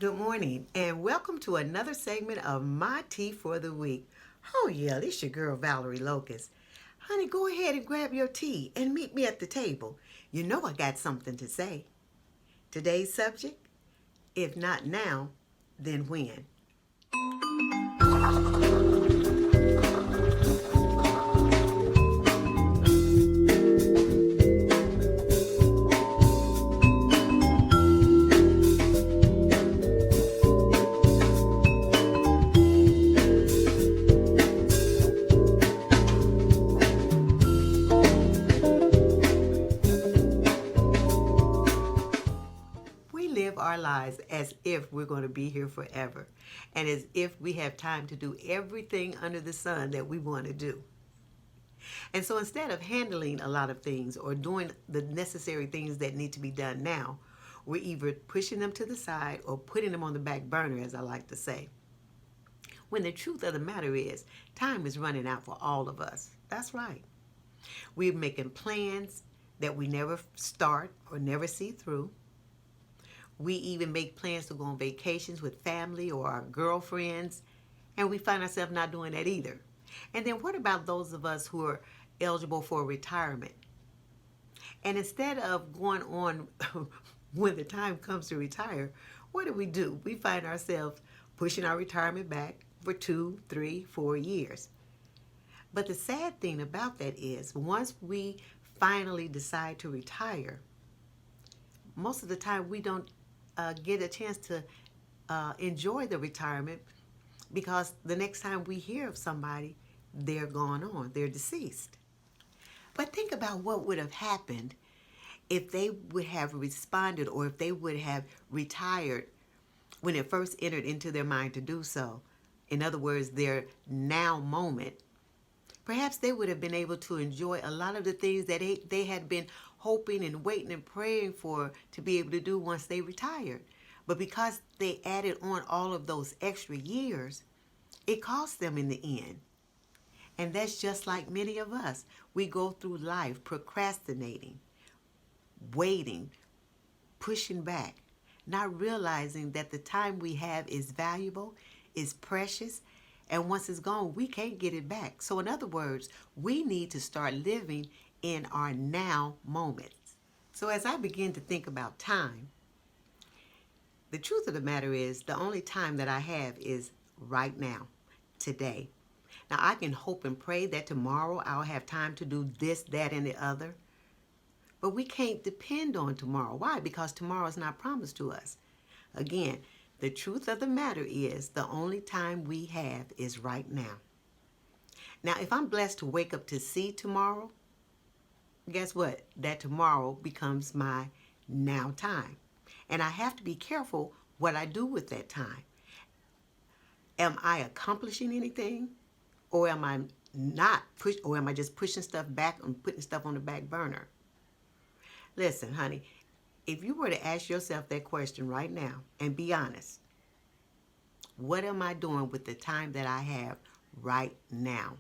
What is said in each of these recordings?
Good morning, and welcome to another segment of My Tea for the Week. Oh, yeah, this your girl Valerie Locust. Honey, go ahead and grab your tea and meet me at the table. You know I got something to say. Today's subject: if not now, then when? We live our lives as if we're going to be here forever, and as if we have time to do everything under the sun that we want to do. And so instead of handling a lot of things or doing the necessary things that need to be done now, we're either pushing them to the side or putting them on the back burner, as I like to say. When the truth of the matter is, time is running out for all of us. That's right. We're making plans that we never start or never see through. We even make plans to go on vacations with family or our girlfriends, and we find ourselves not doing that either. And then what about those of us who are eligible for retirement? And instead of going on when the time comes to retire, what do? We find ourselves pushing our retirement back for 2, 3, 4 years. But the sad thing about that is once we finally decide to retire, most of the time we don't get a chance to enjoy the retirement because the next time we hear of somebody, they're gone on, they're deceased. But think about what would have happened if they would have responded or if they would have retired when it first entered into their mind to do so. In other words, their now moment. Perhaps they would have been able to enjoy a lot of the things that they had been hoping and waiting and praying for to be able to do once they retired. But because they added on all of those extra years, it cost them in the end. And that's just like many of us. We go through life procrastinating, waiting, pushing back, not realizing that the time we have is valuable, is precious, and once it's gone, we can't get it back. So, in other words, we need to start living in our now moments. So, as I begin to think about time, the truth of the matter is the only time that I have is right now, today. Now, I can hope and pray that tomorrow I'll have time to do this, that, and the other. But we can't depend on tomorrow. Why? Because tomorrow is not promised to us. Again, the truth of the matter is the only time we have is right now. Now, if I'm blessed to wake up to see tomorrow, guess what? That tomorrow becomes my now time. And I have to be careful what I do with that time. Am I accomplishing anything? Or am I not or am I just pushing stuff back and putting stuff on the back burner? Listen, honey, if you were to ask yourself that question right now and be honest, what am I doing with the time that I have right now?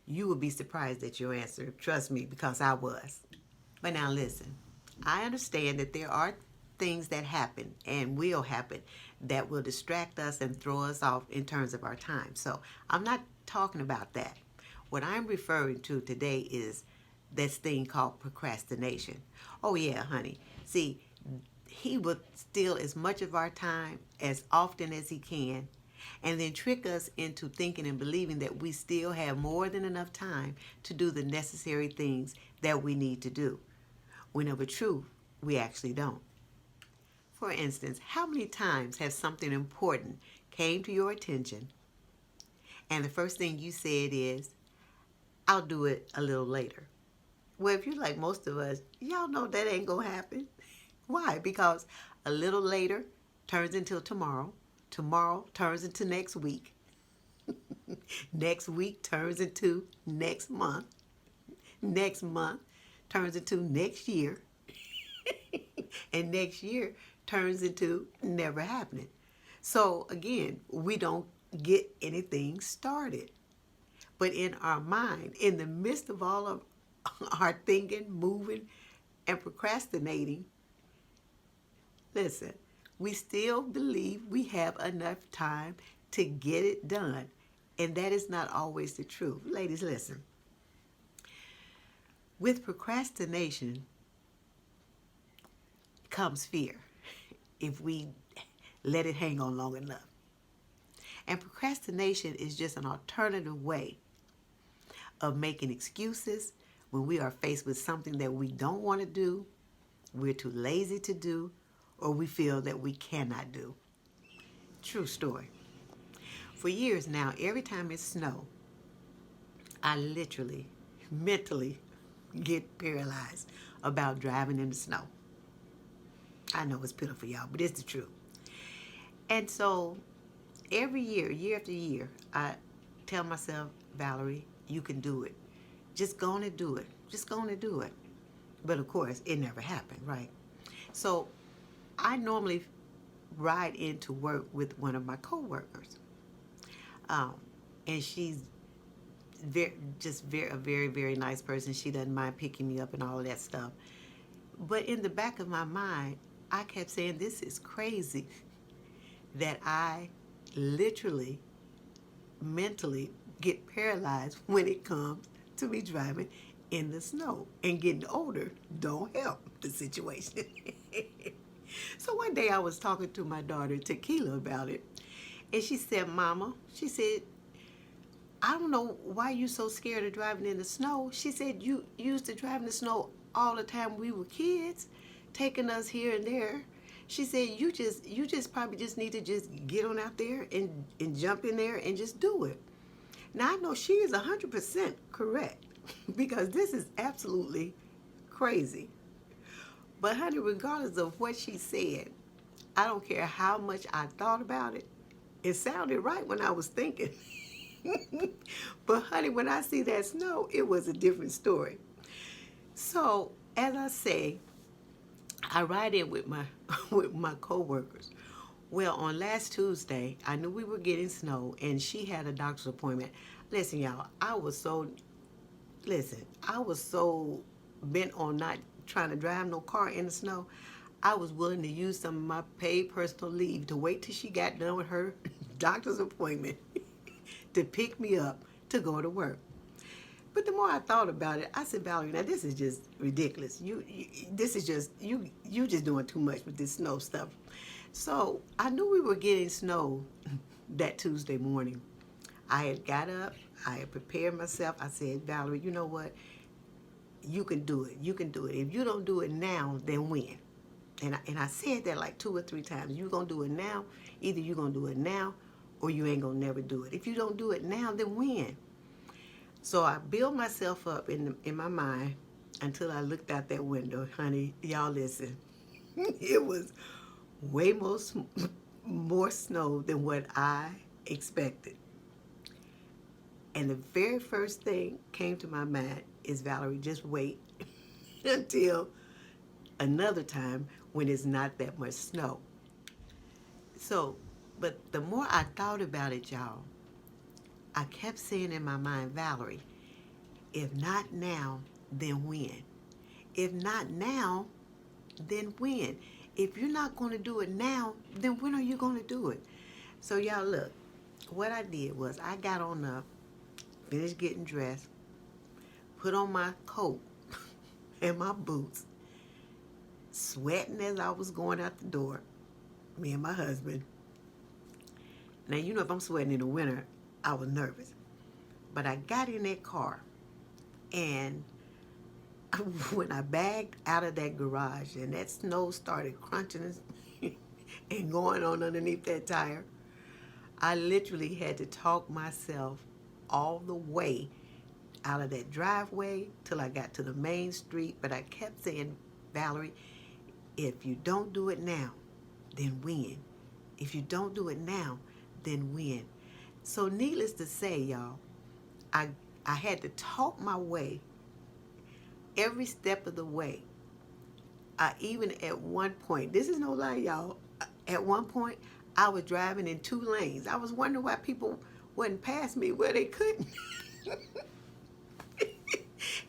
You would be surprised at your answer. Trust me, because I was. But now listen, I understand that there are things that happen and will happen that will distract us and throw us off in terms of our time. So I'm not talking about that. What I'm referring to today is this thing called procrastination. Oh yeah, honey. See, he will steal as much of our time as often as he can and then trick us into thinking and believing that we still have more than enough time to do the necessary things that we need to do. When of a truth, we actually don't. For instance, how many times has something important came to your attention and the first thing you said is, I'll do it a little later? Well, if you're like most of us, y'all know that ain't gonna happen. Why? Because a little later turns into tomorrow. Tomorrow turns into next week. Next week turns into next month. Next month turns into next year. And next year turns into never happening. So again, we don't get anything started. But in our mind, in the midst of all of our thinking, moving, and procrastinating, listen, we still believe we have enough time to get it done. And that is not always the truth. Ladies, listen. With procrastination comes fear if we let it hang on long enough. And procrastination is just an alternative way of making excuses when we are faced with something that we don't want to do, we're too lazy to do, or we feel that we cannot do. True story. For years now, every time it snows, I literally, mentally get paralyzed about driving in the snow. I know it's pitiful, y'all, but it's the truth. And so every year, year after year, I tell myself, Valerie, you can do it. Just go on and do it. Just go on and do it. But of course, it never happened, right? So I normally ride into work with one of my coworkers. And she's a very, very nice person. She doesn't mind picking me up and all of that stuff. But in the back of my mind, I kept saying, this is crazy that I literally, mentally get paralyzed when it comes to me driving in the snow. And getting older don't help the situation. So one day I was talking to my daughter, Tequila, about it. And she said, Mama, she said, I don't know why you so scared of driving in the snow. She said, you used to drive in the snow all the time we were kids, taking us here and there. She said, you just probably just need to just get on out there and jump in there and just do it. Now I know she is 100% correct because this is absolutely crazy. But honey, regardless of what she said, I don't care how much I thought about it. It sounded right when I was thinking. But honey, when I see that snow, it was a different story. So as I say, I ride in with my coworkers. Well, on last Tuesday, I knew we were getting snow, and she had a doctor's appointment. Listen, y'all, I was so bent on not trying to drive no car in the snow. I was willing to use some of my paid personal leave to wait till she got done with her doctor's appointment to pick me up to go to work. But the more I thought about it, I said, Valerie, now this is just ridiculous. You just doing too much with this snow stuff. So I knew we were getting snow that Tuesday morning. I had got up, I had prepared myself. I said, Valerie, you know what? You can do it. You can do it. If you don't do it now, then when? And I said that like 2 or 3 times. You're going to do it now. Either you're going to do it now or you ain't going to never do it. If you don't do it now, then when? So I built myself up in my mind until I looked out that window. Honey, y'all listen. It was way more snow than what I expected. And the very first thing came to my mind is, Valerie, just wait until another time when it's not that much snow. So, but the more I thought about it, y'all, I kept saying in my mind, Valerie, if not now, then when? If not now, then when? If you're not going to do it now, then when are you going to do it? So y'all look, what I did was I got on up, finished getting dressed, put on my coat and my boots, sweating as I was going out the door, me and my husband. Now, you know, if I'm sweating in the winter, I was nervous. But I got in that car, and when I bagged out of that garage and that snow started crunching and going on underneath that tire, I literally had to talk myself all the way out of that driveway till I got to the main street. But I kept saying, Valerie, if you don't do it now, then when? If you don't do it now, then when? So needless to say, y'all, I had to talk my way every step of the way. Even at one point, this is no lie, y'all, at one point, I was driving in 2 lanes. I was wondering why people wouldn't pass me where they couldn't.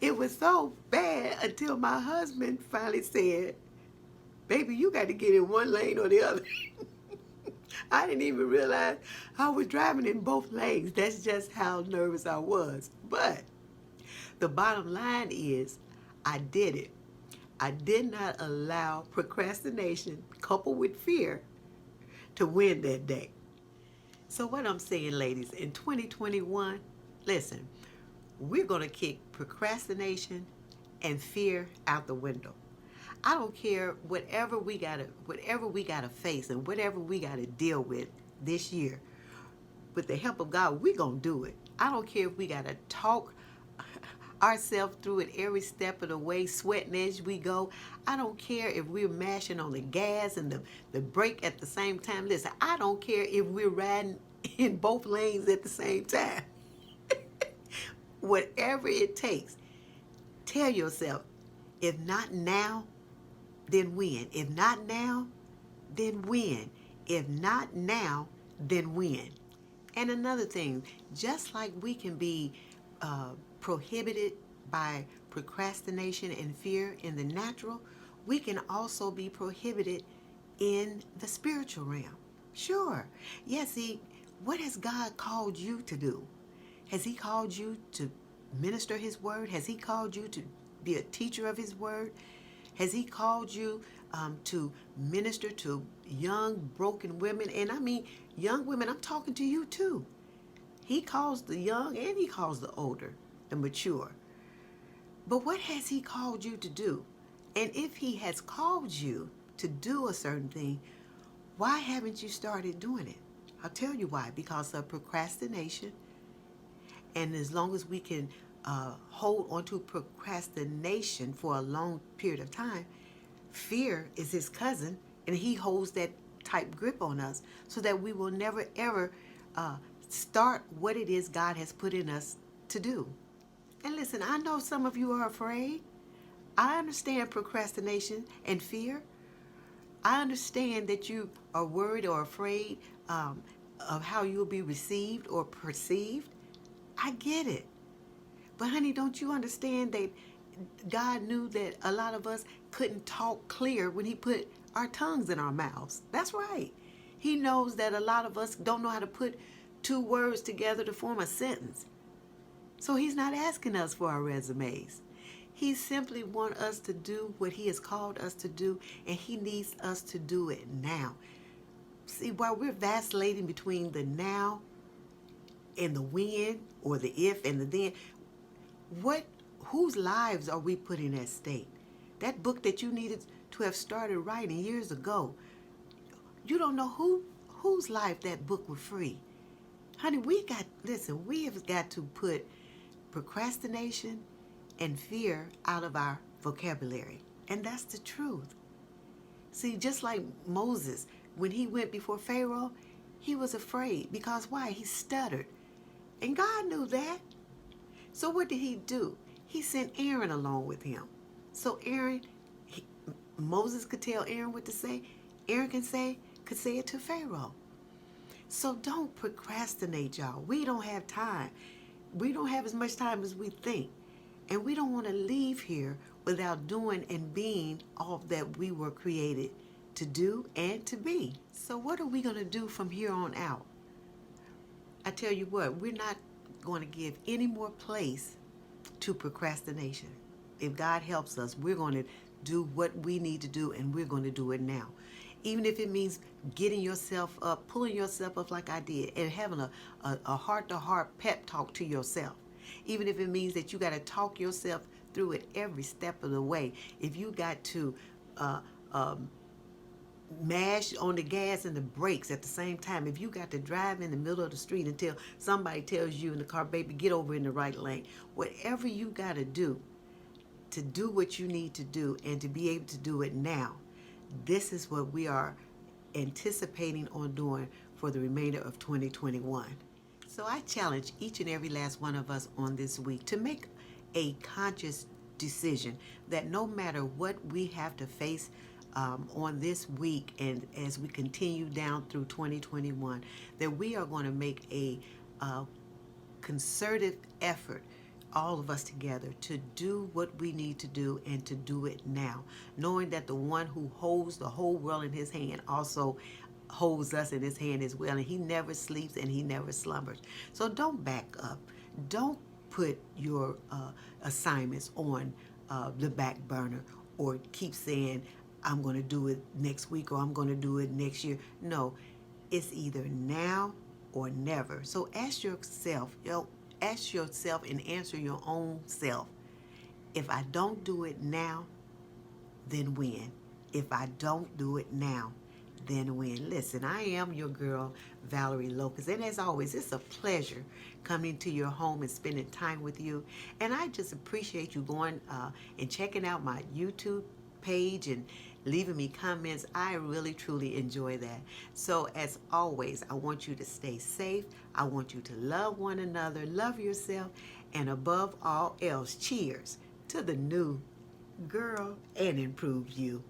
It was so bad until my husband finally said, Baby, you got to get in one lane or the other. I didn't even realize I was driving in both lanes. That's just how nervous I was. But the bottom line is, I did it. I did not allow procrastination coupled with fear to win that day. So what I'm saying, ladies, in 2021, listen, we're going to kick procrastination and fear out the window. I don't care whatever we gotta face and whatever we gotta deal with this year. With the help of God, we're gonna do it. I don't care if we gotta talk ourselves through it every step of the way, sweating as we go. I don't care if we're mashing on the gas and the brake at the same time. Listen, I don't care if we're riding in both lanes at the same time. Whatever it takes, tell yourself, if not now, then when? If not now, then when? If not now, then when? And another thing, just like we can be prohibited by procrastination and fear in the natural, we can also be prohibited in the spiritual realm. Sure. Yes, see, what has God called you to do? Has he called you to minister his word? Has he called you to be a teacher of his word? Has he called you to minister to young, broken women? And I mean, young women, I'm talking to you too. He calls the young and he calls the older, the mature. But what has he called you to do? And if he has called you to do a certain thing, why haven't you started doing it? I'll tell you why. Because of procrastination. And as long as we can hold on to procrastination for a long period of time, fear is his cousin, and he holds that tight grip on us so that we will never ever start what it is God has put in us to do. And listen, I know some of you are afraid. I understand procrastination and fear. I understand that you are worried or afraid of how you'll be received or perceived. I get it. But honey, don't you understand that God knew that a lot of us couldn't talk clear when he put our tongues in our mouths? That's right. He knows that a lot of us don't know how to put two words together to form a sentence. So he's not asking us for our resumes. He simply wants us to do what he has called us to do, and he needs us to do it now. See, while we're vacillating between the now and the when, or the if and the then, whose lives are we putting at stake? That book that you needed to have started writing years ago, you don't know whose life that book would free. Honey, we have got to put procrastination and fear out of our vocabulary. And that's the truth. See, just like Moses, when he went before Pharaoh, he was afraid. Because why? He stuttered. And God knew that. So what did he do? He sent Aaron along with him. So Moses could tell Aaron what to say. Aaron could say it to Pharaoh. So don't procrastinate, y'all. We don't have time. We don't have as much time as we think. And we don't want to leave here without doing and being all that we were created to do and to be. So what are we going to do from here on out? I tell you what, we're not going to give any more place to procrastination. If God helps us, we're going to do what we need to do, and we're going to do it now. Even if it means getting yourself up, pulling yourself up like I did, and having a heart-to-heart pep talk to yourself. Even if it means that you got to talk yourself through it every step of the way. If you got to mash on the gas and the brakes at the same time. If you got to drive in the middle of the street until somebody tells you in the car, baby, get over in the right lane. Whatever you got to do what you need to do and to be able to do it now, this is what we are anticipating on doing for the remainder of 2021. So I challenge each and every last one of us on this week to make a conscious decision that no matter what we have to face on this week and as we continue down through 2021, that we are going to make a concerted effort all of us together to do what we need to do and to do it now, knowing that the one who holds the whole world in his hand also holds us in his hand as well, and he never sleeps and he never slumbers. So don't back up. Don't put your assignments on the back burner or keep saying, I'm going to do it next week or I'm going to do it next year. No, it's either now or never. So ask yourself, ask yourself and answer your own self. If I don't do it now, then when? If I don't do it now, then when? Listen, I am your girl, Valerie Lopez. And as always, it's a pleasure coming to your home and spending time with you. And I just appreciate you going and checking out my YouTube page and leaving me comments. I really, truly enjoy that. So as always, I want you to stay safe. I want you to love one another, love yourself, and above all else, cheers to the new girl and improved you.